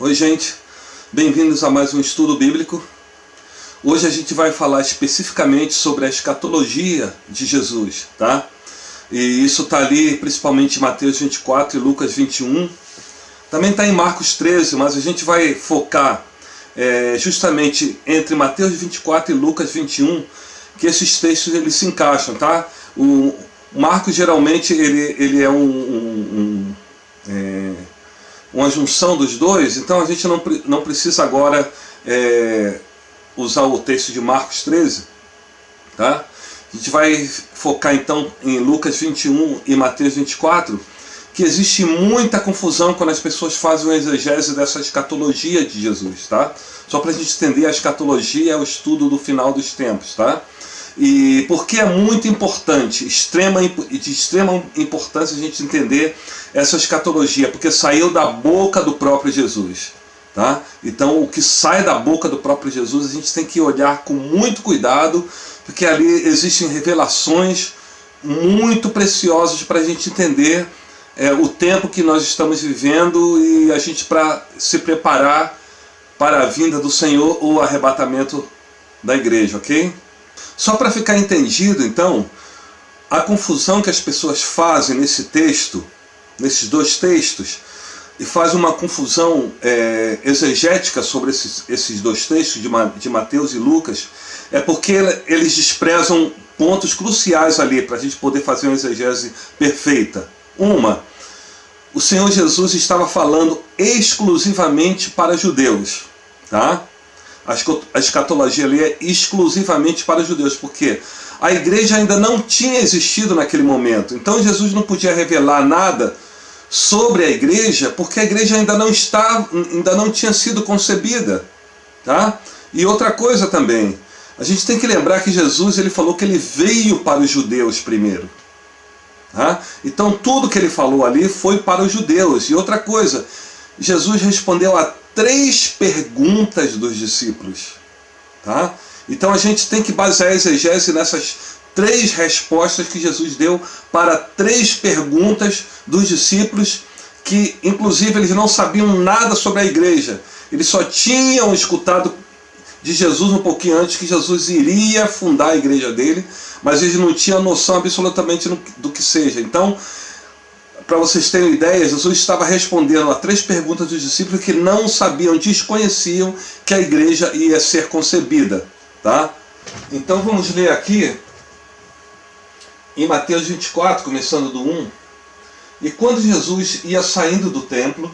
Oi, gente, bem-vindos a mais um estudo bíblico. Hoje a gente vai falar especificamente sobre a escatologia de Jesus, tá? E isso está ali principalmente em Mateus 24 e Lucas 21. Também está em Marcos 13, mas a gente vai focar justamente entre Mateus 24 e Lucas 21, que esses textos eles se encaixam, tá? O Marcos geralmente ele é uma junção dos dois, então a gente não precisa agora usar o texto de Marcos 13, tá? A gente vai focar então em Lucas 21 e Mateus 24, que existe muita confusão quando as pessoas fazem uma exegese dessa escatologia de Jesus, tá? Só para a gente entender, a escatologia é o estudo do final dos tempos, tá? E porque é muito importante, de extrema importância a gente entender essa escatologia, porque saiu da boca do próprio Jesus, tá? Então o que sai da boca do próprio Jesus a gente tem que olhar com muito cuidado, porque ali existem revelações muito preciosas para a gente entender o tempo que nós estamos vivendo e a gente para se preparar para a vinda do Senhor ou o arrebatamento da igreja, ok? Só para ficar entendido, então, a confusão que as pessoas fazem nesse texto, nesses dois textos, e faz uma confusão exegética sobre esses dois textos de Mateus e Lucas, é porque eles desprezam pontos cruciais ali para a gente poder fazer uma exegese perfeita. O Senhor Jesus estava falando exclusivamente para judeus, tá? A escatologia ali é exclusivamente para os judeus, porque a igreja ainda não tinha existido naquele momento. Então Jesus não podia revelar nada sobre a igreja, porque a igreja ainda não tinha sido concebida, tá? E outra coisa também, a gente tem que lembrar que Jesus ele falou que ele veio para os judeus primeiro, tá? Então tudo que ele falou ali foi para os judeus. E outra coisa, Jesus respondeu a 3 perguntas dos discípulos, tá? Então a gente tem que basear a exegese nessas 3 respostas que Jesus deu para 3 perguntas dos discípulos, que inclusive eles não sabiam nada sobre a igreja, eles só tinham escutado de Jesus um pouquinho antes que Jesus iria fundar a igreja dele, mas eles não tinham noção absolutamente do que seja. Então, para vocês terem ideia, Jesus estava respondendo a 3 perguntas dos discípulos que não sabiam, desconheciam que a igreja ia ser concebida, tá? Então vamos ler aqui em Mateus 24, começando do 1. E quando Jesus ia saindo do templo,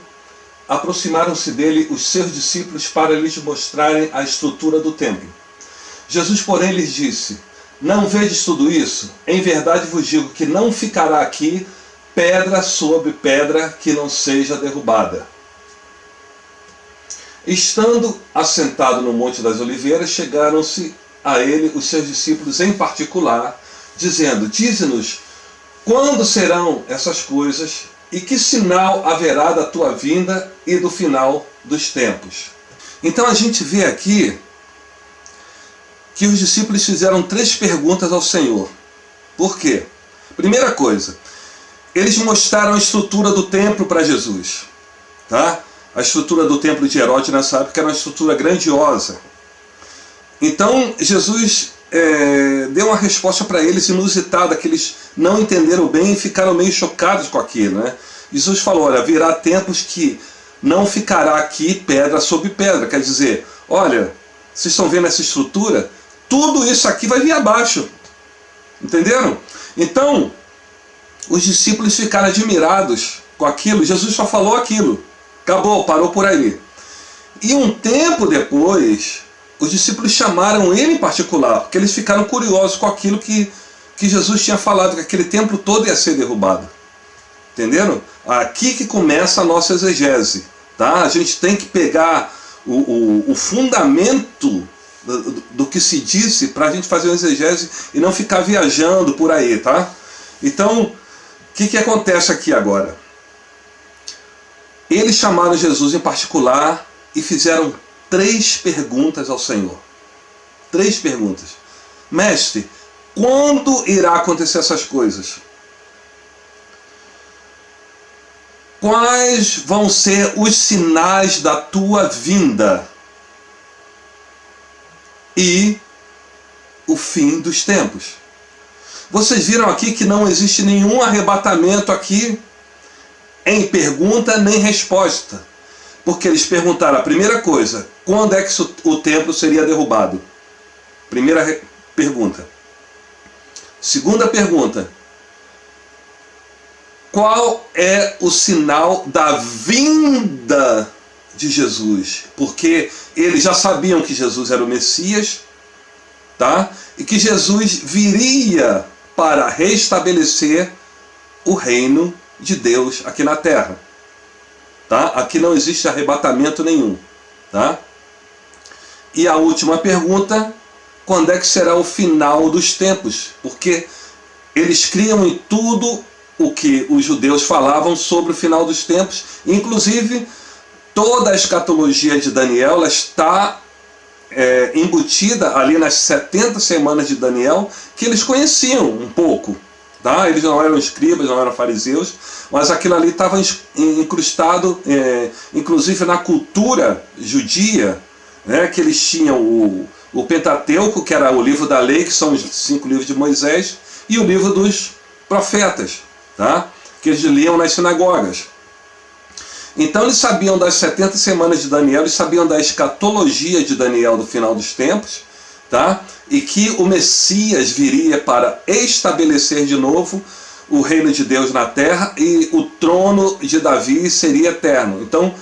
aproximaram-se dele os seus discípulos para lhes mostrarem a estrutura do templo. Jesus, porém, lhes disse: não vedes tudo isso? Em verdade vos digo que não ficará aqui pedra sobre pedra que não seja derrubada. Estando assentado no Monte das Oliveiras, chegaram-se a ele os seus discípulos em particular, dizendo: dize-nos, quando serão essas coisas, e que sinal haverá da tua vinda e do final dos tempos? Então a gente vê aqui que os discípulos fizeram 3 perguntas ao Senhor. Por quê? Primeira coisa, eles mostraram a estrutura do templo para Jesus, tá? A estrutura do templo de Herodes nessa época era uma estrutura grandiosa. Então Jesus deu uma resposta para eles inusitada, que eles não entenderam bem e ficaram meio chocados com aquilo, né? Jesus falou: olha, virá tempos que não ficará aqui pedra sobre pedra. Quer dizer, olha, vocês estão vendo essa estrutura? Tudo isso aqui vai vir abaixo. Entenderam? Então os discípulos ficaram admirados com aquilo. Jesus só falou aquilo. Acabou, parou por aí. E um tempo depois, os discípulos chamaram ele em particular, porque eles ficaram curiosos com aquilo que Jesus tinha falado, que aquele templo todo ia ser derrubado. Entenderam? Aqui que começa a nossa exegese, tá? A gente tem que pegar o fundamento do que se disse para a gente fazer uma exegese e não ficar viajando por aí, tá? Então, o que acontece aqui agora? Eles chamaram Jesus em particular e fizeram 3 perguntas ao Senhor. 3 perguntas. Mestre, quando irá acontecer essas coisas? quais vão ser os sinais da tua vinda e o fim dos tempos. Vocês viram aqui que não existe nenhum arrebatamento aqui em pergunta nem resposta. Porque eles perguntaram a primeira coisa: quando é que o templo seria derrubado? Primeira pergunta. Segunda pergunta: qual é o sinal da vinda de Jesus? Porque eles já sabiam que Jesus era o Messias, tá? E que Jesus viria para restabelecer o reino de Deus aqui na terra. Tá? Aqui não existe arrebatamento nenhum. Tá? E a última pergunta: quando é que será o final dos tempos? Porque eles criam em tudo o que os judeus falavam sobre o final dos tempos. Inclusive, toda a escatologia de Daniel ela está embutida ali nas 70 semanas de Daniel, que eles conheciam um pouco. Tá? Eles não eram escribas, não eram fariseus, mas aquilo ali estava incrustado, inclusive na cultura judia, né, que eles tinham o Pentateuco, que era o livro da lei, que são os 5 livros de Moisés, e o livro dos profetas, tá? Que eles liam nas sinagogas. Então eles sabiam das 70 semanas de Daniel, eles sabiam da escatologia de Daniel do final dos tempos, tá? E que o Messias viria para estabelecer de novo o reino de Deus na terra e o trono de Davi seria eterno. Então,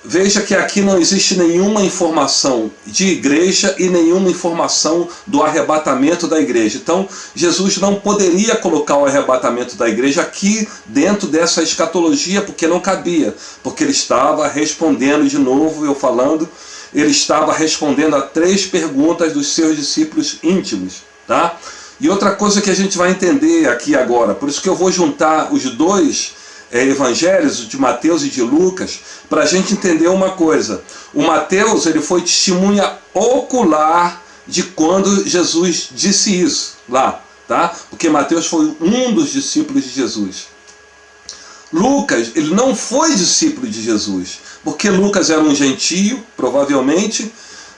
veja que aqui não existe nenhuma informação de igreja e nenhuma informação do arrebatamento da igreja. Então, Jesus não poderia colocar o arrebatamento da igreja aqui dentro dessa escatologia, porque não cabia. Porque ele estava respondendo de novo, eu falando, ele estava respondendo a 3 perguntas dos seus discípulos íntimos. Tá? E outra coisa que a gente vai entender aqui agora, por isso que eu vou juntar os 2 evangelhos, de Mateus e de Lucas, para a gente entender uma coisa. O Mateus ele foi testemunha ocular de quando Jesus disse isso lá, tá? Porque Mateus foi um dos discípulos de Jesus. Lucas, ele não foi discípulo de Jesus, porque Lucas era um gentio, provavelmente,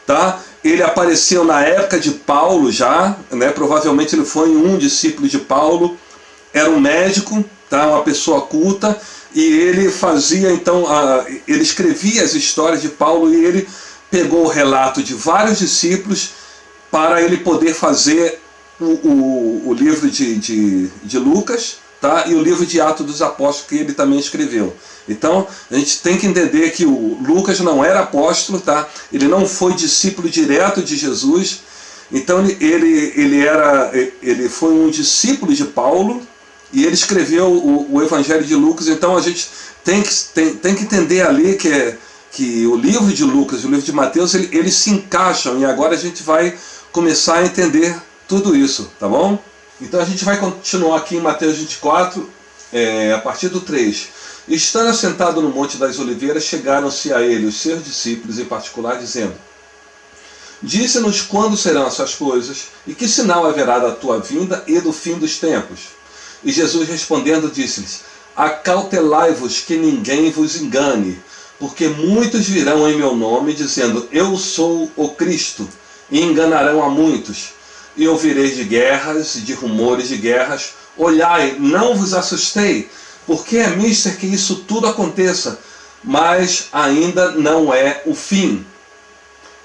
tá? Ele apareceu na época de Paulo já, né? Provavelmente ele foi um discípulo de Paulo, era um médico, tá? Uma pessoa culta, e ele fazia então, ele escrevia as histórias de Paulo e ele pegou o relato de vários discípulos para ele poder fazer o livro de Lucas, tá? E o livro de Atos dos Apóstolos, que ele também escreveu. Então a gente tem que entender que o Lucas não era apóstolo, tá? Ele não foi discípulo direto de Jesus, então ele foi um discípulo de Paulo, e ele escreveu o Evangelho de Lucas. Então a gente tem que entender ali que o livro de Lucas e o livro de Mateus eles se encaixam, e agora a gente vai começar a entender tudo isso, tá bom? Então a gente vai continuar aqui em Mateus 24, a partir do 3. Estando assentado no Monte das Oliveiras, chegaram-se a ele os seus discípulos em particular, dizendo: Disse-nos quando serão essas coisas, e que sinal haverá da tua vinda e do fim dos tempos? E Jesus respondendo disse-lhes: Acautelai-vos que ninguém vos engane, porque muitos virão em meu nome, dizendo: Eu sou o Cristo, e enganarão a muitos. E ouvireis de guerras e de rumores de guerras. Olhai, não vos assustei, porque é mister que isso tudo aconteça, mas ainda não é o fim.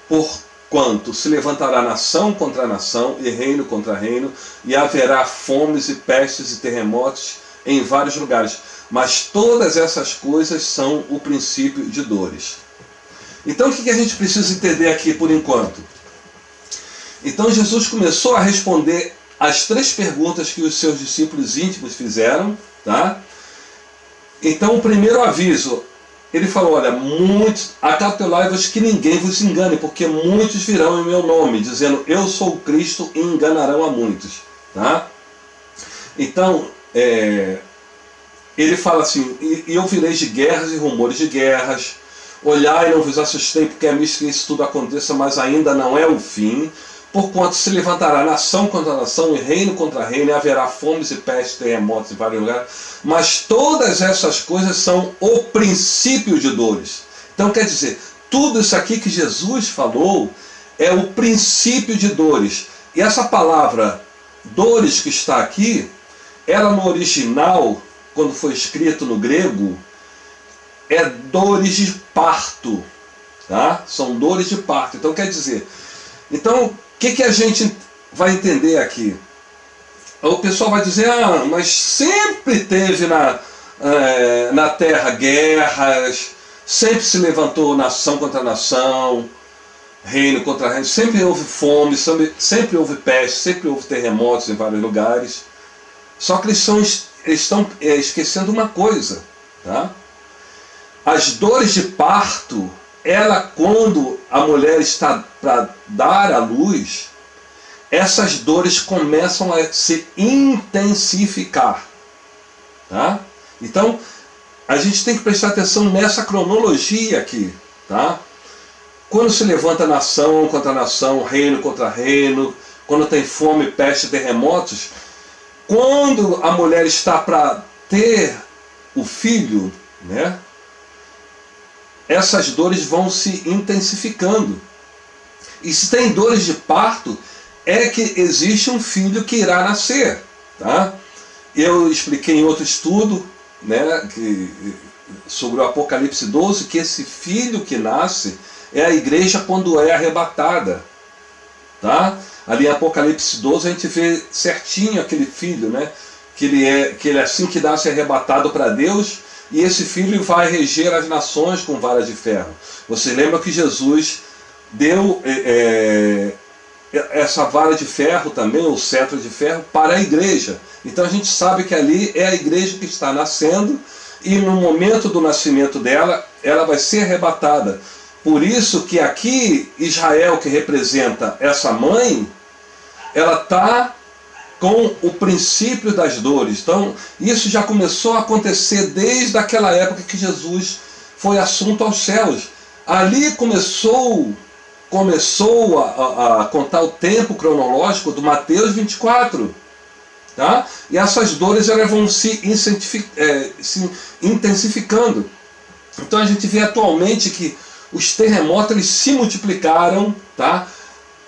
Porquanto se levantará nação contra nação e reino contra reino, e haverá fomes e pestes e terremotos em vários lugares. Mas todas essas coisas são o princípio de dores. Então o que a gente precisa entender aqui por enquanto? Então Jesus começou a responder as 3 perguntas que os seus discípulos íntimos fizeram, tá? Então o primeiro aviso, ele falou: olha, acautelai-vos que ninguém vos engane, porque muitos virão em meu nome, dizendo: eu sou o Cristo, e enganarão a muitos, tá? Então ele fala assim: e ouvireis de guerras e rumores de guerras. Olhai, não vos assustei, porque é misto que isso tudo aconteça, mas ainda não é o fim. Porquanto se levantará nação contra nação e reino contra reino, e haverá fomes e pestes, terremotos em vários lugares. Mas todas essas coisas são o princípio de dores. Então quer dizer, tudo isso aqui que Jesus falou é o princípio de dores. E essa palavra dores que está aqui, ela no original, quando foi escrito no grego, é dores de parto. Tá? São dores de parto. Então quer dizer, então o que a gente vai entender aqui? O pessoal vai dizer, mas sempre teve na terra guerras, sempre se levantou nação contra nação, reino contra reino, sempre houve fome, sempre houve peste, sempre houve terremotos em vários lugares. Só que eles estão esquecendo uma coisa, tá? As dores de parto, quando a mulher está para dar à luz, essas dores começam a se intensificar, tá? Então, a gente tem que prestar atenção nessa cronologia aqui, tá? Quando se levanta nação contra nação, reino contra reino, quando tem fome, peste, terremotos, quando a mulher está para ter o filho, né? Essas dores vão se intensificando. E se tem dores de parto, é que existe um filho que irá nascer, tá? Eu expliquei em outro estudo, né, sobre o Apocalipse 12, que esse filho que nasce é a igreja quando é arrebatada, tá? Ali em Apocalipse 12 a gente vê certinho aquele filho, né, que ele assim que nasce é arrebatado para Deus, e esse filho vai reger as nações com vara de ferro. Você lembra que Jesus deu essa vara de ferro também, o cetro de ferro, para a igreja. Então a gente sabe que ali é a igreja que está nascendo, e no momento do nascimento dela, ela vai ser arrebatada. Por isso que aqui Israel, que representa essa mãe, ela está com o princípio das dores. Então isso já começou a acontecer desde aquela época que Jesus foi assunto aos céus. Ali começou a contar o tempo cronológico do Mateus 24. Tá? E essas dores elas vão se intensificando. Então a gente vê atualmente que os terremotos eles se multiplicaram, tá?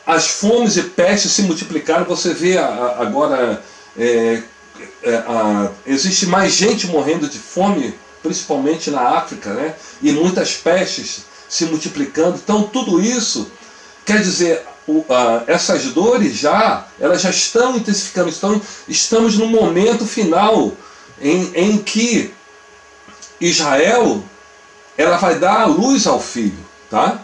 As fomes e pestes se multiplicaram. Você vê agora existe mais gente morrendo de fome, principalmente na África, né? E muitas pestes se multiplicando. Então tudo isso quer dizer, essas dores elas já estão intensificando. Estamos no momento final em que Israel ela vai dar a luz ao filho, tá?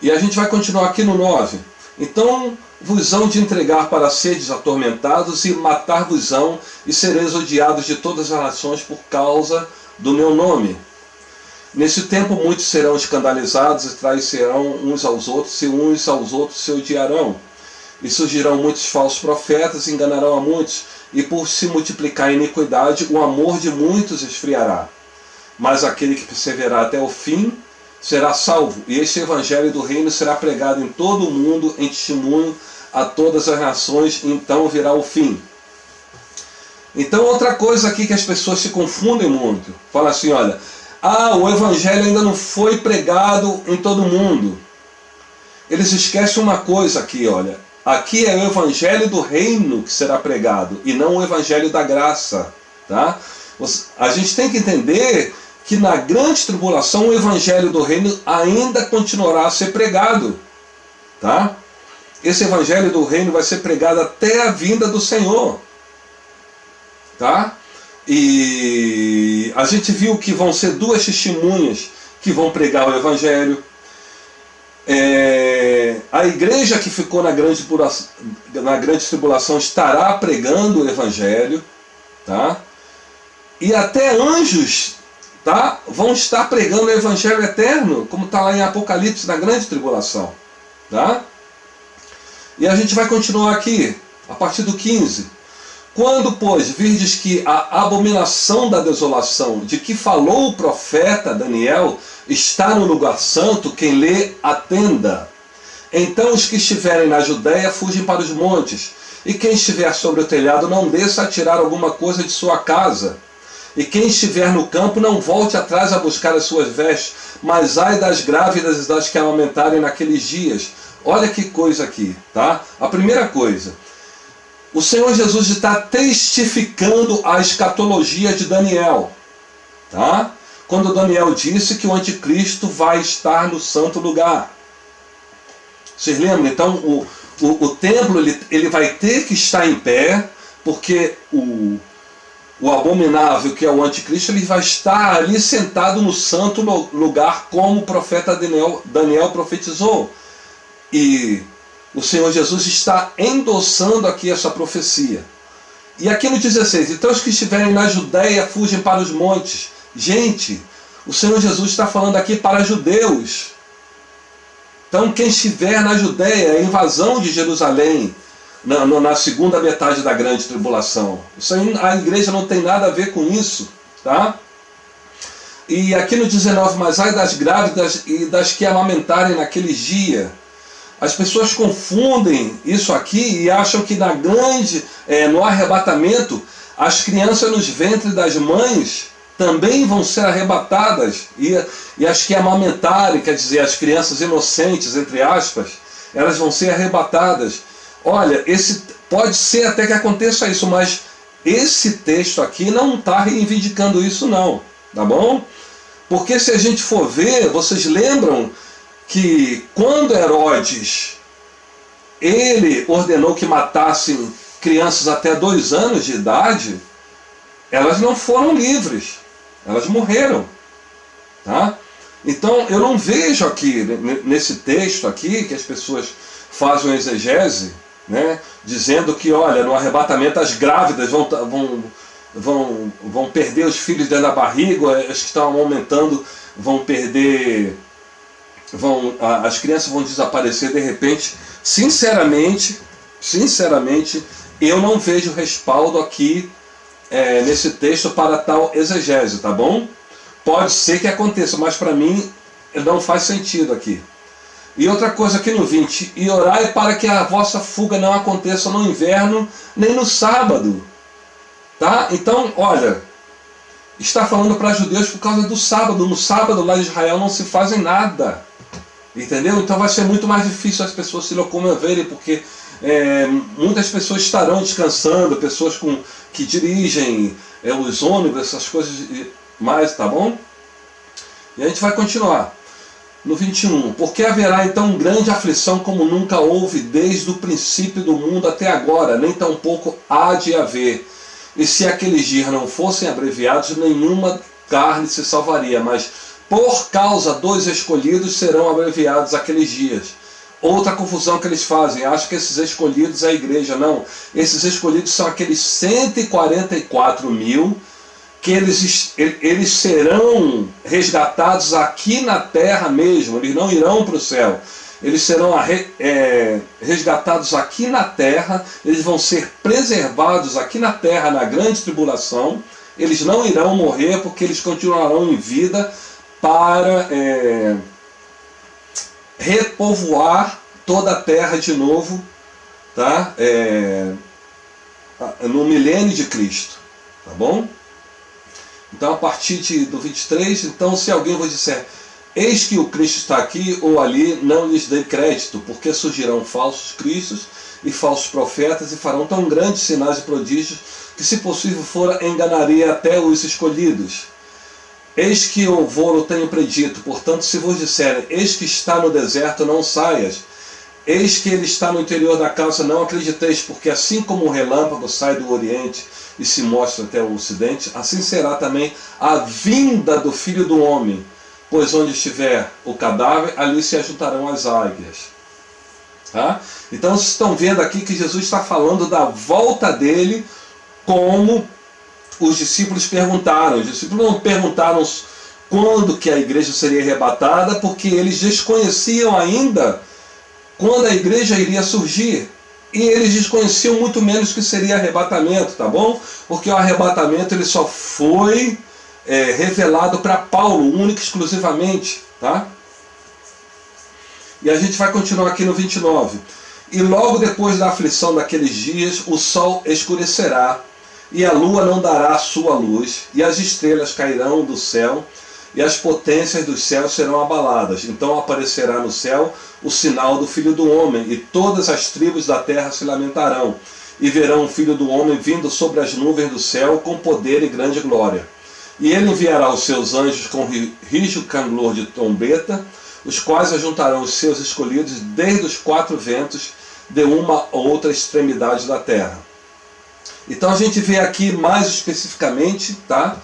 E a gente vai continuar aqui no 9. Então vos hão de entregar para seres atormentados e matar-vos-ão, e sereis odiados de todas as nações por causa do meu nome. Nesse tempo muitos serão escandalizados e traiçoeirão uns aos outros, e uns aos outros se odiarão. E surgirão muitos falsos profetas e enganarão a muitos, e por se multiplicar a iniquidade, o amor de muitos esfriará. Mas aquele que perseverar até o fim será salvo, e este evangelho do reino será pregado em todo o mundo em testemunho a todas as nações, e então virá o fim. Então outra coisa aqui que as pessoas se confundem muito, fala assim, olha, o evangelho ainda não foi pregado em todo mundo. Eles esquecem uma coisa aqui, olha, aqui é o evangelho do reino que será pregado, e não o evangelho da graça, tá? A gente tem que entender que na grande tribulação o evangelho do reino ainda continuará a ser pregado, tá? Esse evangelho do reino vai ser pregado até a vinda do Senhor, tá? E a gente viu que vão ser duas testemunhas que vão pregar o evangelho. A igreja que ficou na grande tribulação estará pregando o evangelho, tá? E até anjos, tá, vão estar pregando o evangelho eterno, como está lá em Apocalipse, na grande tribulação, tá? E a gente vai continuar aqui, a partir do 15. Quando, pois, virdes que a abominação da desolação, de que falou o profeta Daniel, está no lugar santo, quem lê, atenda. Então os que estiverem na Judéia fugem para os montes, e quem estiver sobre o telhado não desça a tirar alguma coisa de sua casa. E quem estiver no campo não volte atrás a buscar as suas vestes, mas ai das grávidas e das que amamentarem naqueles dias. Olha que coisa aqui, tá? A primeira coisa, o Senhor Jesus está testificando a escatologia de Daniel, tá? Quando Daniel disse que o anticristo vai estar no santo lugar. Vocês lembram? Então o templo ele vai ter que estar em pé, porque o abominável, que é o anticristo, ele vai estar ali sentado no santo lugar, como o profeta Daniel profetizou. E o Senhor Jesus está endossando aqui essa profecia. E aqui no 16, então os que estiverem na Judéia fugem para os montes. Gente, o Senhor Jesus está falando aqui para judeus. Então quem estiver na Judéia, a invasão de Jerusalém, na segunda metade da grande tribulação. Isso aí, a igreja não tem nada a ver com isso, tá? E aqui no 19, mas ai das grávidas e das que amamentarem naqueles dias. As pessoas confundem isso aqui e acham que no arrebatamento, as crianças nos ventres das mães também vão ser arrebatadas, e as que amamentarem, quer dizer, as crianças inocentes, entre aspas, elas vão ser arrebatadas. Olha, pode ser até que aconteça isso, mas esse texto aqui não está reivindicando isso não, tá bom? Porque se a gente for ver, vocês lembram que quando Herodes, ele ordenou que matassem crianças até 2 anos de idade, elas não foram livres, elas morreram, tá? Então eu não vejo aqui, nesse texto aqui, que as pessoas fazem uma exegese, né, dizendo que, olha, no arrebatamento as grávidas vão perder os filhos dentro da barriga, as que estão aumentando vão perder, as crianças vão desaparecer de repente. Sinceramente, eu não vejo respaldo aqui nesse texto para tal exegese, tá bom? Pode ser que aconteça, mas para mim não faz sentido aqui. E outra coisa aqui no 20, e orai para que a vossa fuga não aconteça no inverno, nem no sábado. Tá? Então, olha, está falando para judeus por causa do sábado. No sábado lá em Israel não se fazem nada. Entendeu? Então vai ser muito mais difícil as pessoas se locomoverem, porque muitas pessoas estarão descansando, pessoas que dirigem os ônibus, essas coisas mais, tá bom? E a gente vai continuar. No 21, porque haverá então grande aflição como nunca houve desde o princípio do mundo até agora, nem tampouco há de haver. E se aqueles dias não fossem abreviados, nenhuma carne se salvaria, mas por causa dos escolhidos serão abreviados aqueles dias. Outra confusão que eles fazem, acham que esses escolhidos é a igreja. Não, esses escolhidos são aqueles 144 mil, que eles serão resgatados aqui na terra mesmo, eles não irão para o céu. Eles serão resgatados aqui na terra, eles vão ser preservados aqui na terra na grande tribulação, eles não irão morrer porque eles continuarão em vida para repovoar toda a terra de novo, tá? No milênio de Cristo, tá bom? Então a partir do 23, então se alguém vos disser, eis que o Cristo está aqui ou ali, não lhes dê crédito, porque surgirão falsos cristos e falsos profetas e farão tão grandes sinais e prodígios que, se possível for, enganaria até os escolhidos. Eis que eu vou-lo tenho predito, portanto se vos disserem, eis que está no deserto, não saias, eis que ele está no interior da casa, não acrediteis, porque assim como o relâmpago sai do oriente e se mostra até o ocidente, assim será também a vinda do Filho do Homem, pois onde estiver o cadáver, ali se ajuntarão as águias. Tá? Então vocês estão vendo aqui que Jesus está falando da volta dele, como os discípulos perguntaram. Os discípulos não perguntaram quando que a igreja seria arrebatada, porque eles desconheciam ainda quando a igreja iria surgir. E eles desconheciam muito menos que seria arrebatamento, tá bom? Porque o arrebatamento ele só foi revelado para Paulo, único e exclusivamente, tá? E a gente vai continuar aqui no 29. E logo depois da aflição daqueles dias, o sol escurecerá, e a lua não dará a sua luz, e as estrelas cairão do céu, e as potências dos céus serão abaladas. Então aparecerá no céu o sinal do Filho do Homem, e todas as tribos da terra se lamentarão, e verão o Filho do Homem vindo sobre as nuvens do céu com poder e grande glória. E ele enviará os seus anjos com rijo canglor de trombeta, os quais ajuntarão os seus escolhidos desde os quatro ventos, de uma ou outra extremidade da terra. Então a gente vê aqui mais especificamente, tá,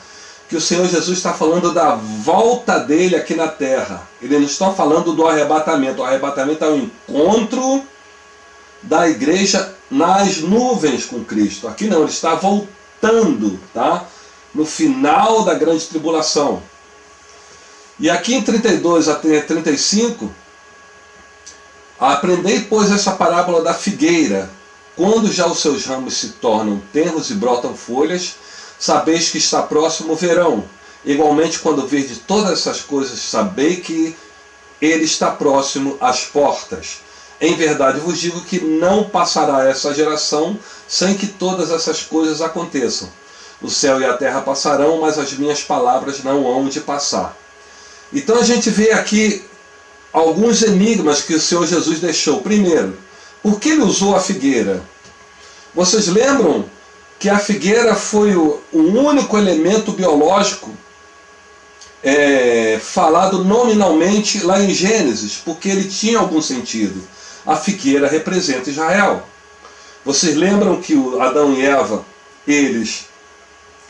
que o Senhor Jesus está falando da volta dele aqui na terra. Ele não está falando do arrebatamento. O arrebatamento é o encontro da igreja nas nuvens com Cristo. Aqui não, ele está voltando, tá, no final da grande tribulação. E aqui em 32 até 35, aprendei, pois, essa parábola da figueira. Quando já os seus ramos se tornam tenros e brotam folhas, sabeis que está próximo o verão. Igualmente, quando virdes todas essas coisas, sabei que ele está próximo às portas. Em verdade vos digo que não passará essa geração sem que todas essas coisas aconteçam. O céu e a terra passarão, mas as minhas palavras não hão de passar. Então a gente vê aqui alguns enigmas que o Senhor Jesus deixou. Primeiro, por que ele usou a figueira? Vocês lembram que a figueira foi o único elemento biológico falado nominalmente lá em Gênesis, porque ele tinha algum sentido. A figueira representa Israel. Vocês lembram que Adão e Eva, eles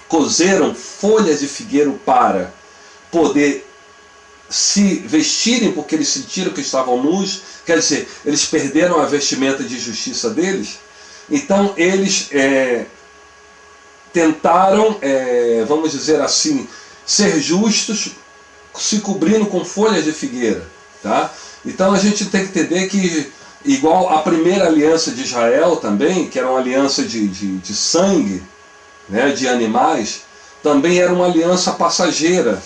cozeram folhas de figueiro para poder se vestirem, porque eles sentiram que estavam nus, quer dizer, eles perderam a vestimenta de justiça deles. Então eles tentaram, vamos dizer assim, ser justos, se cobrindo com folhas de figueira, tá? Então a gente tem que entender que, igual a primeira aliança de Israel também, que era uma aliança de sangue, né, de animais, também era uma aliança passageira,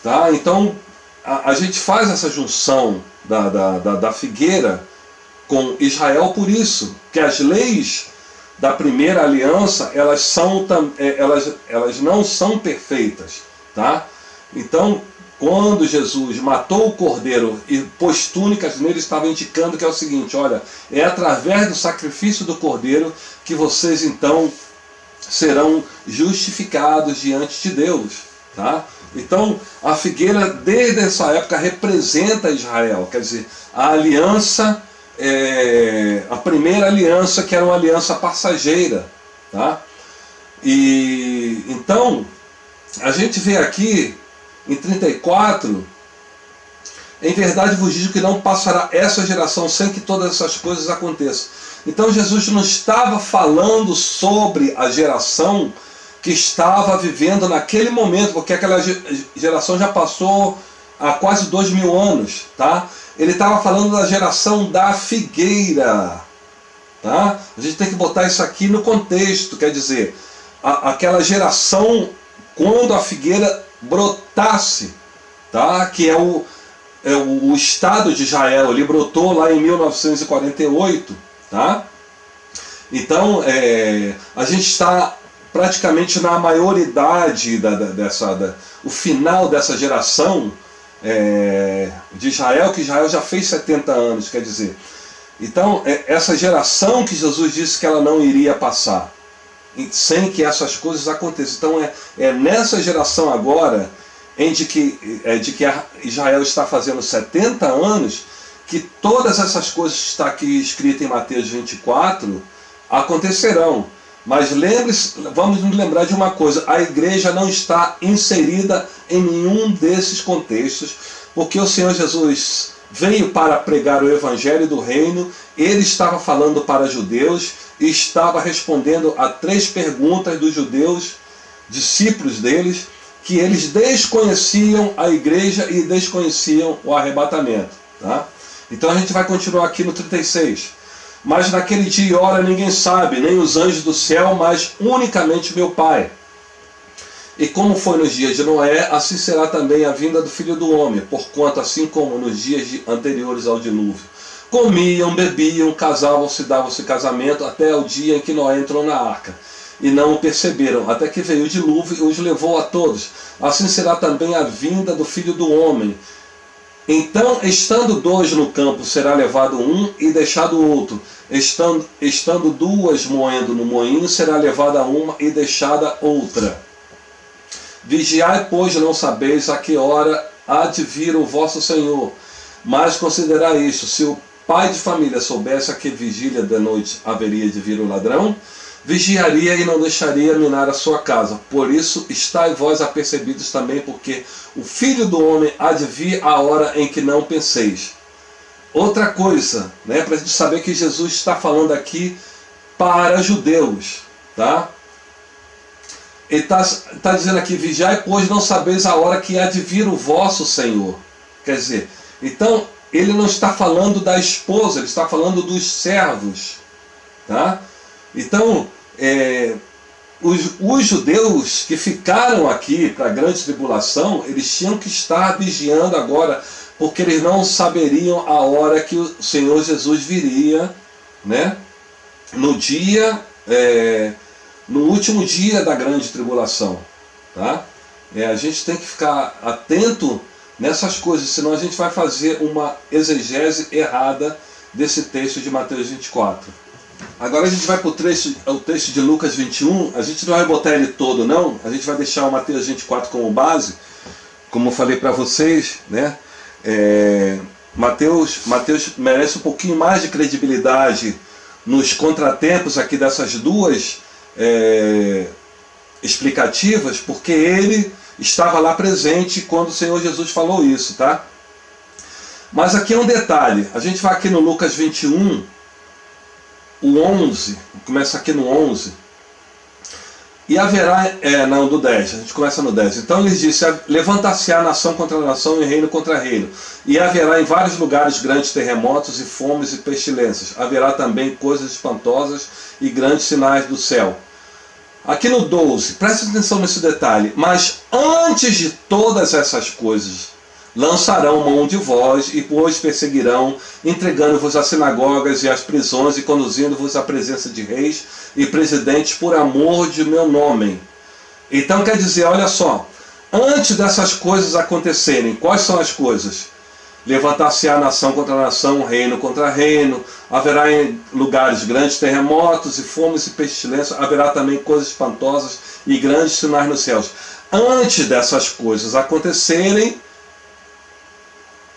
tá? Então a gente faz essa junção da figueira com Israel por isso, que as leis da primeira aliança, elas não são perfeitas, tá? Então, quando Jesus matou o cordeiro e pôs túnicas nele, estava indicando que é o seguinte: olha, é através do sacrifício do cordeiro que vocês então serão justificados diante de Deus, tá? Então a figueira desde essa época representa Israel, quer dizer, a aliança, a primeira aliança, que era uma aliança passageira, tá? E então a gente vê aqui em 34, em verdade vos digo que não passará essa geração sem que todas essas coisas aconteçam. Então Jesus não estava falando sobre a geração que estava vivendo naquele momento, porque aquela geração já passou há quase 2000 anos, tá? Ele estava falando da geração da figueira, tá? A gente tem que botar isso aqui no contexto, quer dizer, aquela geração quando a figueira brotasse, tá? Que é o Estado de Israel, ele brotou lá em 1948, tá? Então a gente está praticamente na maioridade o final dessa geração de Israel, que Israel já fez 70 anos, quer dizer. Então essa geração que Jesus disse que ela não iria passar sem que essas coisas aconteçam. Então é nessa geração agora de que Israel está fazendo 70 anos que todas essas coisas que está aqui escritas em Mateus 24 acontecerão. Mas vamos nos lembrar de uma coisa: a igreja não está inserida em nenhum desses contextos, porque o Senhor Jesus veio para pregar o evangelho do reino, ele estava falando para judeus e estava respondendo a 3 perguntas dos judeus, discípulos deles, que eles desconheciam a igreja e desconheciam o arrebatamento, tá? Então a gente vai continuar aqui no 36. Mas naquele dia e hora ninguém sabe, nem os anjos do céu, mas unicamente meu Pai. E como foi nos dias de Noé, assim será também a vinda do Filho do Homem, porquanto assim como nos dias anteriores ao dilúvio, comiam, bebiam, casavam-se, davam-se casamento, até o dia em que Noé entrou na arca. E não o perceberam, até que veio o dilúvio e os levou a todos. Assim será também a vinda do Filho do Homem. Então, estando dois no campo, será levado um e deixado o outro. Estando duas moendo no moinho, será levada uma e deixada outra. Vigiai, pois, não sabeis a que hora há de vir o vosso Senhor. Mas considerai isto: se o pai de família soubesse a que vigília da noite haveria de vir o ladrão, vigiaria e não deixaria minar a sua casa. Por isso, estai vós apercebidos também, porque o Filho do Homem há de vir a hora em que não penseis. Outra coisa, né, para a gente saber que Jesus está falando aqui para judeus, tá? Ele está dizendo aqui: vigiai, pois não sabeis a hora que há de vir o vosso Senhor. Quer dizer, então ele não está falando da esposa, ele está falando dos servos, tá? Então, os judeus que ficaram aqui para a grande tribulação, eles tinham que estar vigiando agora, porque eles não saberiam a hora que o Senhor Jesus viria, né? No último dia da grande tribulação, tá? A gente tem que ficar atento nessas coisas, senão a gente vai fazer uma exegese errada desse texto de Mateus 24. Agora a gente vai para o texto de Lucas 21, a gente não vai botar ele todo não, a gente vai deixar o Mateus 24 como base, como eu falei para vocês, né? Mateus merece um pouquinho mais de credibilidade nos contratempos aqui dessas duas explicativas, porque ele estava lá presente quando o Senhor Jesus falou isso, tá? Mas aqui é um detalhe, a gente vai aqui no Lucas 21, o 11, começa aqui no 11, e haverá, do 10, a gente começa no 10. Então ele disse: levantar-se-á nação contra nação e reino contra reino, e haverá em vários lugares grandes terremotos e fomes e pestilências, haverá também coisas espantosas e grandes sinais do céu. Aqui no 12, preste atenção nesse detalhe: mas antes de todas essas coisas, lançarão mão de vós e vos perseguirão, entregando-vos às sinagogas e às prisões e conduzindo-vos à presença de reis e presidentes por amor de meu nome. Então quer dizer, olha só, antes dessas coisas acontecerem, quais são as coisas? Levantar-se-á nação contra nação, reino contra reino, haverá em lugares grandes terremotos e fomes e pestilências, haverá também coisas espantosas e grandes sinais nos céus. Antes dessas coisas acontecerem,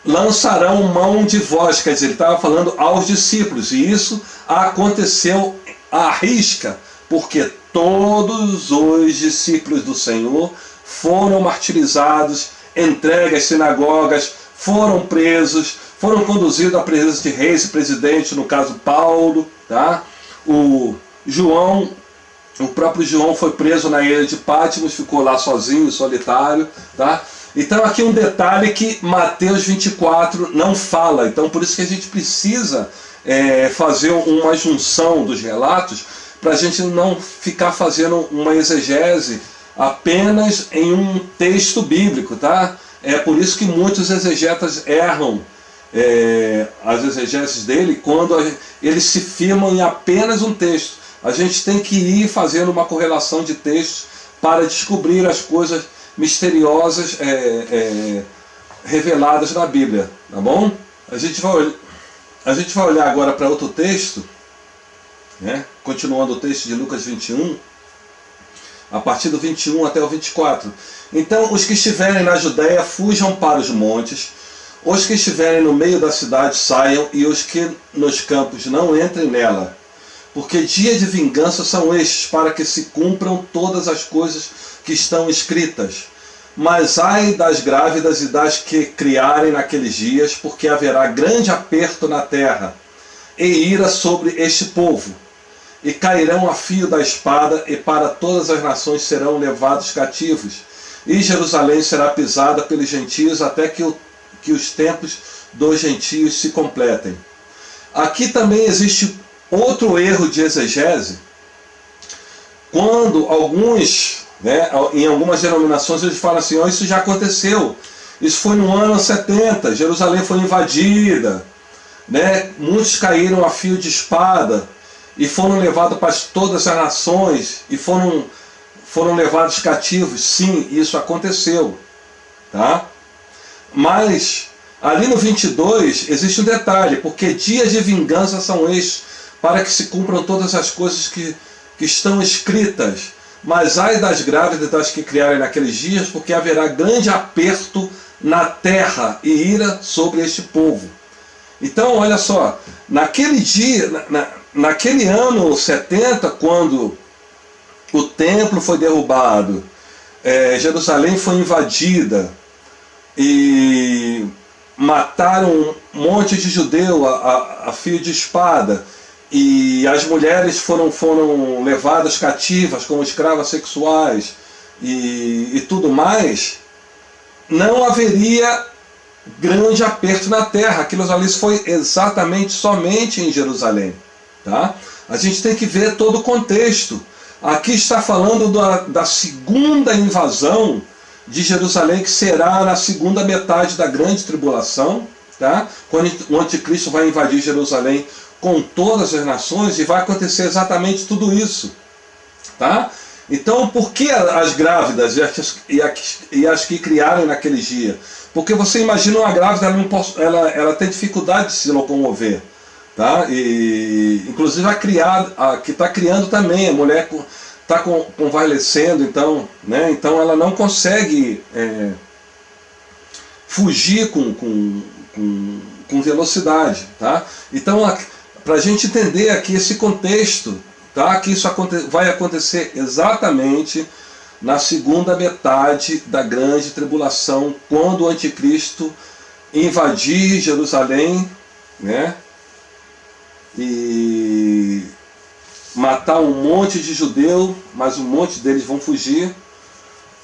lançarão mão de vós, quer dizer, ele estava falando aos discípulos, e isso aconteceu à risca, porque todos os discípulos do Senhor foram martirizados, entregues às sinagogas, foram presos, foram conduzidos à presença de reis e presidentes, no caso Paulo, tá? O próprio João foi preso na ilha de Patmos, ficou lá sozinho, solitário, tá? Então aqui um detalhe que Mateus 24 não fala, então por isso que a gente precisa fazer uma junção dos relatos, para a gente não ficar fazendo uma exegese apenas em um texto bíblico, tá? É por isso que muitos exegetas erram as exegeses dele quando eles se firmam em apenas um texto. A gente tem que ir fazendo uma correlação de textos para descobrir as coisas misteriosas reveladas na Bíblia, tá bom? A gente vai olhar agora para outro texto, né? Continuando o texto de Lucas 21, a partir do 21 até o 24. Então, os que estiverem na Judéia fujam para os montes, os que estiverem no meio da cidade saiam, e os que nos campos não entrem nela, porque dia de vingança são estes, para que se cumpram todas as coisas que estão escritas. Mas ai das grávidas e das que criarem naqueles dias, porque haverá grande aperto na terra, e ira sobre este povo, e cairão a fio da espada, e para todas as nações serão levados cativos, e Jerusalém será pisada pelos gentios, até que os tempos dos gentios se completem. Aqui também existe outro erro de exegese, quando alguns né? Em algumas denominações eles falam assim, oh, isso já aconteceu, isso foi no ano 70, Jerusalém foi invadida, né? Muitos caíram a fio de espada e foram levados para todas as nações e foram levados cativos. Sim, isso aconteceu, tá? Mas ali no 22 existe um detalhe, porque dias de vingança são estes, para que se cumpram todas as coisas que estão escritas. Mas ai das grávidas das que criarem naqueles dias, porque haverá grande aperto na terra e ira sobre este povo. Então, olha só, naquele dia, naquele ano 70, quando o templo foi derrubado, Jerusalém foi invadida e mataram um monte de judeu a fio de espada, e as mulheres foram levadas cativas como escravas sexuais e tudo mais, não haveria grande aperto na terra. Aquilo ali foi exatamente somente em Jerusalém, tá? A gente tem que ver todo o contexto. Aqui está falando da segunda invasão de Jerusalém, que será na segunda metade da grande tribulação, tá? Quando o anticristo vai invadir Jerusalém com todas as nações, e vai acontecer exatamente tudo isso, tá? Então, por que as grávidas e as que criaram naquele dia? Porque você imagina uma grávida, ela tem dificuldade de se locomover, tá? E inclusive a que está criando também, a mulher está convalescendo, então, né? Então ela não consegue fugir com velocidade, tá? Então, para a gente entender aqui esse contexto, tá? Que isso vai acontecer exatamente na segunda metade da grande tribulação, quando o anticristo invadir Jerusalém, né? E matar um monte de judeu, mas um monte deles vão fugir,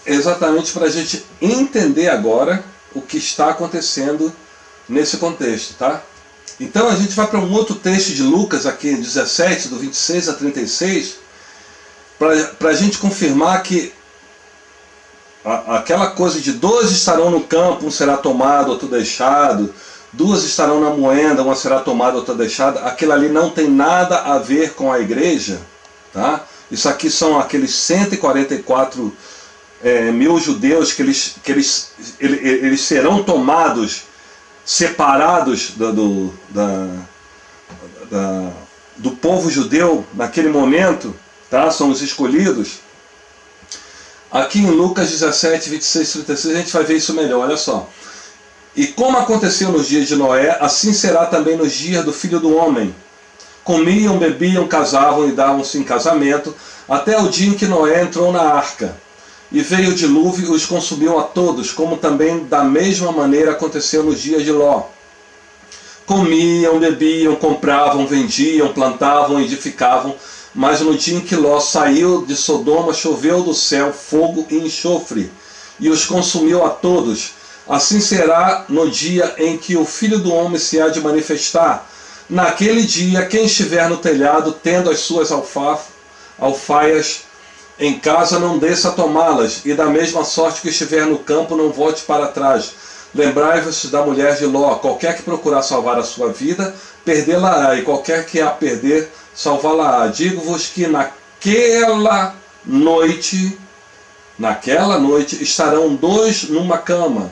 exatamente para a gente entender agora o que está acontecendo nesse contexto, tá? Então a gente vai para um outro texto de Lucas, aqui 17, do 26 a 36, para a gente confirmar que aquela coisa de 2 estarão no campo, um será tomado, outro deixado, 2 estarão na moenda, uma será tomada, outra deixada, aquilo ali não tem nada a ver com a igreja, tá? Isso aqui são aqueles 144 mil judeus que eles serão tomados, separados do povo judeu naquele momento, tá? São os escolhidos. Aqui em Lucas 17, 26, 36 a gente vai ver isso melhor, olha só. E como aconteceu nos dias de Noé, assim será também nos dias do Filho do Homem. Comiam, bebiam, casavam e davam-se em casamento, até o dia em que Noé entrou na arca. E veio o dilúvio e os consumiu a todos, como também da mesma maneira aconteceu nos dias de Ló. Comiam, bebiam, compravam, vendiam, plantavam, edificavam, mas no dia em que Ló saiu de Sodoma, choveu do céu fogo e enxofre, e os consumiu a todos. Assim será no dia em que o Filho do Homem se há de manifestar. Naquele dia, quem estiver no telhado, tendo as suas alfaias em casa, não desça a tomá-las, e da mesma sorte que estiver no campo, não volte para trás. Lembrai-vos da mulher de Ló: qualquer que procurar salvar a sua vida, perdê-la-á, e qualquer que a perder, salvá-la-á. Digo-vos que naquela noite estarão 2 numa cama,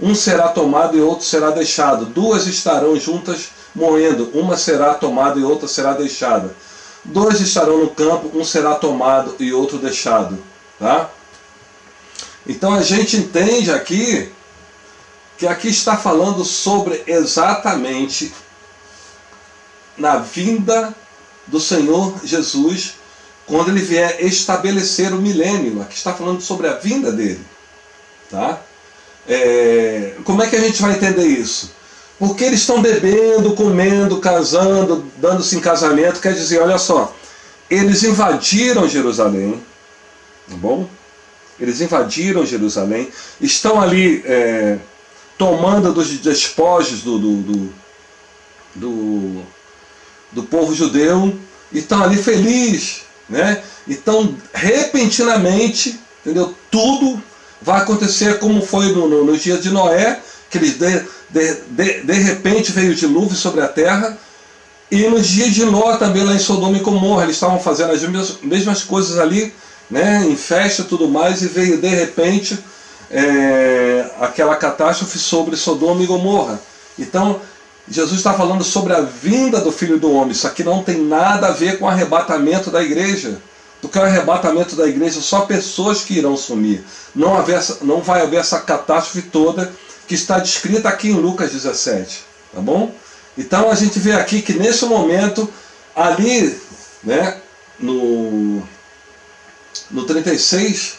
um será tomado e outro será deixado. 2 estarão juntas moendo, uma será tomada e outra será deixada. 2 estarão no campo, um será tomado e outro deixado, tá? Então a gente entende aqui que aqui está falando sobre exatamente na vinda do Senhor Jesus, quando ele vier estabelecer o milênio. Aqui está falando sobre a vinda dele, tá? Como é que a gente vai entender isso? Porque eles estão bebendo, comendo, casando, dando-se em casamento. Quer dizer, olha só, eles invadiram Jerusalém, tá bom? Eles invadiram Jerusalém, estão ali tomando dos despojos do povo judeu, e estão ali felizes, né? Então, repentinamente, entendeu? Tudo vai acontecer como foi no dia de Noé, que eles de repente veio o dilúvio sobre a terra, e no dia de Ló também lá em Sodoma e Gomorra, eles estavam fazendo as mesmas coisas ali, né, em festa e tudo mais, e veio de repente aquela catástrofe sobre Sodoma e Gomorra. Então Jesus está falando sobre a vinda do Filho do Homem. Isso aqui não tem nada a ver com o arrebatamento da igreja, porque o arrebatamento da igreja só pessoas que irão sumir. Não vai haver essa catástrofe toda que está descrita aqui em Lucas 17, tá bom? Então a gente vê aqui que nesse momento, ali, né, no 36,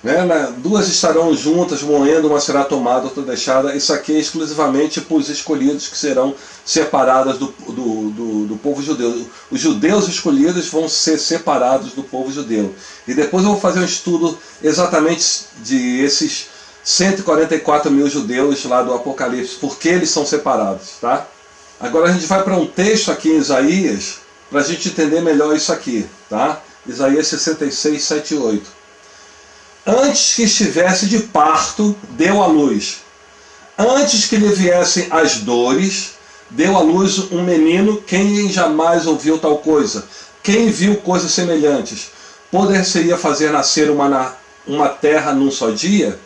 né, duas estarão juntas, moendo, uma será tomada, outra deixada. Isso aqui é exclusivamente para os escolhidos que serão separados do povo judeu. Os judeus escolhidos vão ser separados do povo judeu. E depois eu vou fazer um estudo exatamente de esses 144 mil judeus lá do Apocalipse, porque eles são separados, tá? Agora a gente vai para um texto aqui em Isaías, para a gente entender melhor isso aqui, tá? Isaías 66, 7 e 8. Antes que estivesse de parto, deu à luz. Antes que lhe viessem as dores, deu à luz um menino. Quem jamais ouviu tal coisa? Quem viu coisas semelhantes? Poder-se-ia fazer nascer uma terra num só dia?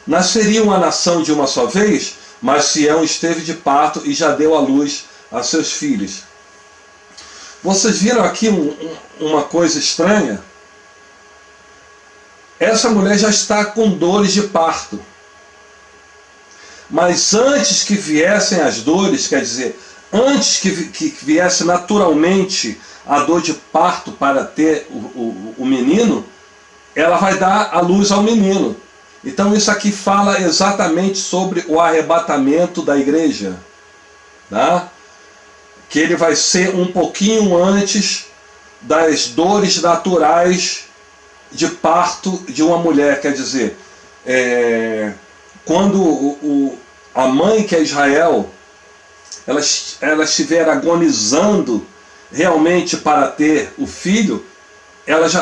Nasceria uma nação de uma só vez? Mas Sião esteve de parto e já deu à luz a seus filhos. Vocês viram aqui uma coisa estranha? Essa mulher já está com dores de parto. Mas antes que viessem as dores, quer dizer, antes que viesse naturalmente a dor de parto para ter o menino, ela vai dar a luz ao menino. Então isso aqui fala exatamente sobre o arrebatamento da igreja, tá? Que ele vai ser um pouquinho antes das dores naturais de parto de uma mulher. Quer dizer, quando a mãe, que é Israel, ela estiver agonizando realmente para ter o filho,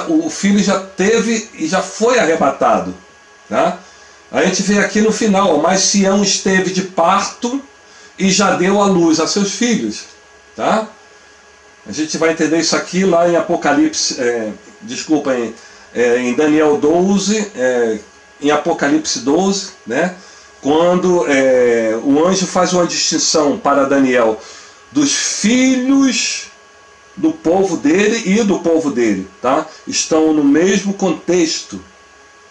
o filho já teve e já foi arrebatado. Tá? A gente vê aqui no final, mas Sião esteve de parto e já deu à luz a seus filhos. Tá? A gente vai entender isso aqui lá em Apocalipse, em Daniel 12, em Apocalipse 12, né? Quando o anjo faz uma distinção para Daniel dos filhos do povo dele e do povo dele. Tá? Estão no mesmo contexto.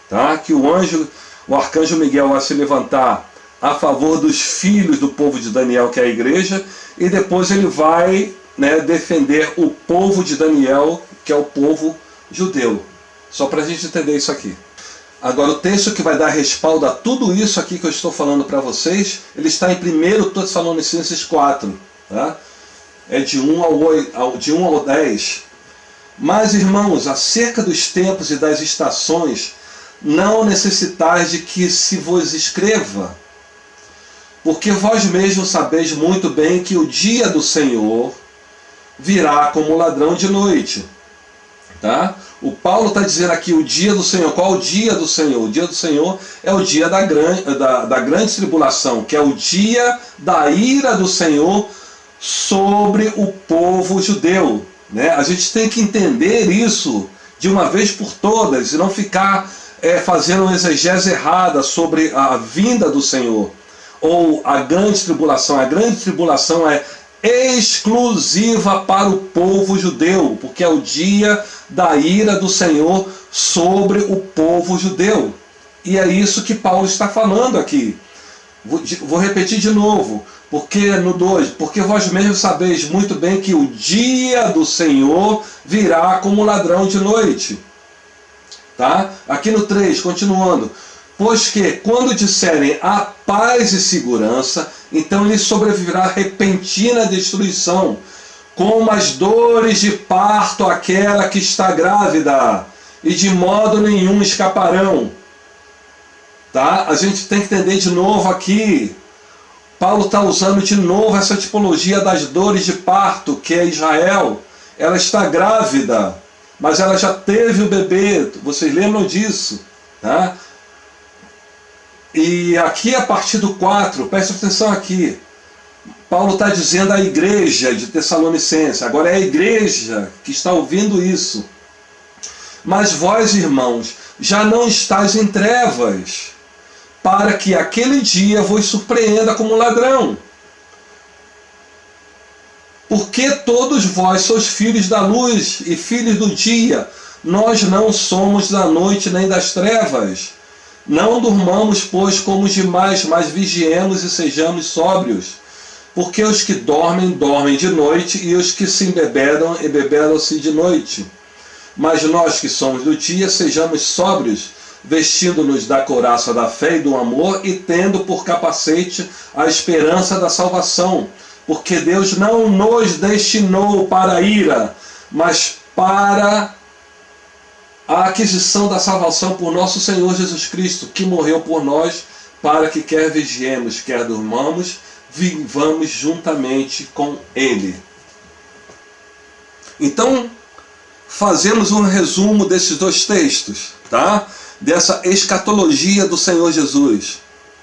Tá? Que o arcanjo Miguel vai se levantar a favor dos filhos do povo de Daniel, que é a igreja, e depois ele vai, né, defender o povo de Daniel, que é o povo judeu. Só para a gente entender isso aqui. Agora, o texto que vai dar respaldo a tudo isso aqui que eu estou falando para vocês, ele está em 1 Tessalonicenses 4, tá? É de 1 ao 10. Mas, irmãos, acerca dos tempos e das estações, não necessitais de que se vos escreva, porque vós mesmos sabeis muito bem que o dia do Senhor virá como ladrão de noite. Tá? O Paulo está dizendo aqui o dia do Senhor. Qual o dia do Senhor? O dia do Senhor é o dia da grande tribulação, que é o dia da ira do Senhor sobre o povo judeu. Né? A gente tem que entender isso de uma vez por todas e não ficar fazendo uma exegese errada sobre a vinda do Senhor ou a grande tribulação. A grande tribulação é exclusiva para o povo judeu, porque é o dia da ira do Senhor sobre o povo judeu. E é isso que Paulo está falando aqui. Vou repetir de novo, porque no 2, porque vós mesmos sabeis muito bem que o dia do Senhor virá como ladrão de noite. Tá? Aqui no 3, continuando. Pois que, quando disserem a paz e segurança, então lhe sobrevirá repentina destruição, como as dores de parto àquela que está grávida, e de modo nenhum escaparão. Tá? A gente tem que entender de novo aqui. Paulo está usando de novo essa tipologia das dores de parto, que é Israel. Ela está grávida. mas ela já teve o bebê, vocês lembram disso, tá? E aqui a partir do 4, preste atenção aqui, Paulo está dizendo à igreja de Tessalonicense, agora é a igreja que está ouvindo isso. Mas vós, irmãos, já não estáis em trevas, para que aquele dia vos surpreenda como ladrão. Porque todos vós sois filhos da luz e filhos do dia, nós não somos da noite nem das trevas. Não durmamos, pois, como os demais, mas vigiemos e sejamos sóbrios. Porque os que dormem, dormem de noite, e os que se embebedam, embebedam-se de noite. Mas nós que somos do dia, sejamos sóbrios, vestindo-nos da couraça da fé e do amor, e tendo por capacete a esperança da salvação. Porque Deus não nos destinou para a ira, mas para a aquisição da salvação por nosso Senhor Jesus Cristo, que morreu por nós, para que quer vigiemos, quer durmamos, vivamos juntamente com Ele. Então, fazemos um resumo desses dois textos, tá? Dessa escatologia do Senhor Jesus,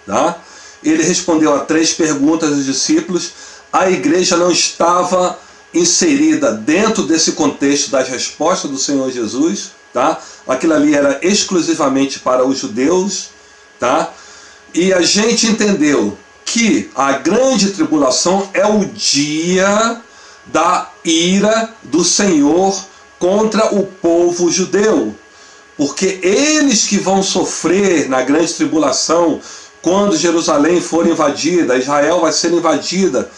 tá? Ele respondeu a 3 perguntas dos discípulos. A igreja não estava inserida dentro desse contexto das respostas do Senhor Jesus, tá? Aquilo ali era exclusivamente para os judeus, tá? E a gente entendeu que a grande tribulação é o dia da ira do Senhor contra o povo judeu, porque eles que vão sofrer na grande tribulação quando Jerusalém for invadida, Israel vai ser invadida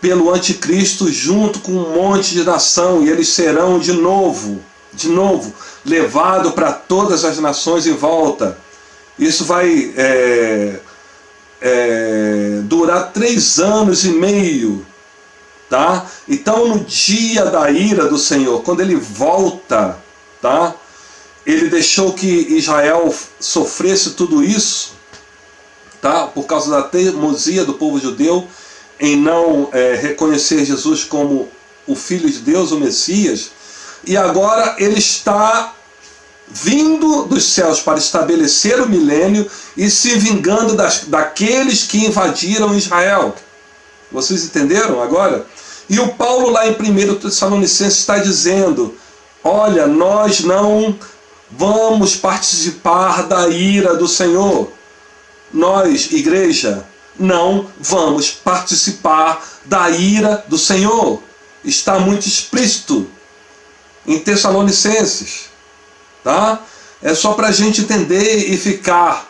pelo anticristo junto com um monte de nação, e eles serão de novo levado para todas as nações em volta. Isso vai durar 3 anos e meio, tá? Então, no dia da ira do Senhor, quando ele volta, tá? Ele deixou que Israel sofresse tudo isso, tá? Por causa da teimosia do povo judeu em não reconhecer Jesus como o Filho de Deus, o Messias. E agora ele está vindo dos céus para estabelecer o milênio e se vingando daqueles que invadiram Israel. Vocês entenderam agora? E o Paulo lá em 1 Tessalonicenses está dizendo, olha, nós não vamos participar da ira do Senhor. Nós, igreja, não vamos participar da ira do Senhor. Está muito explícito em Tessalonicenses, tá? É só para a gente entender e ficar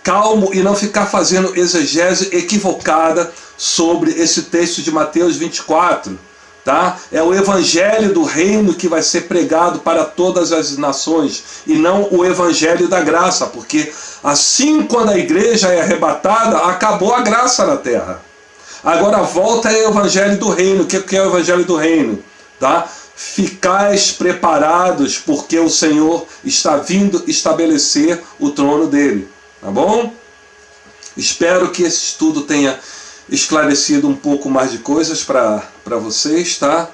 calmo e não ficar fazendo exegese equivocada sobre esse texto de Mateus 24, tá? É o evangelho do reino que vai ser pregado para todas as nações e não o evangelho da graça, porque assim quando a igreja é arrebatada, acabou a graça na terra. Agora a volta é o evangelho do reino. O que é o evangelho do reino? Tá? Ficais preparados, porque o Senhor está vindo estabelecer o trono dele. Tá bom? Espero que esse estudo tenha esclarecido um pouco mais de coisas para vocês, tá?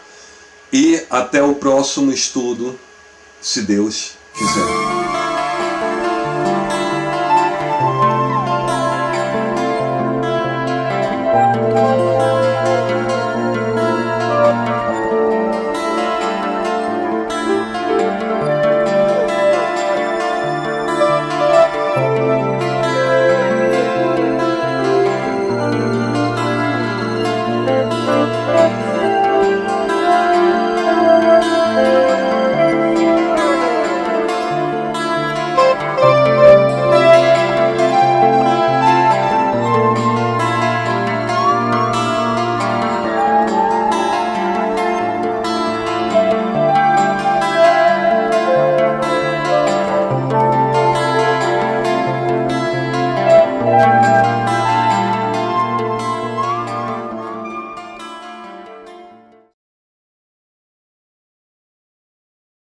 E até o próximo estudo, se Deus quiser.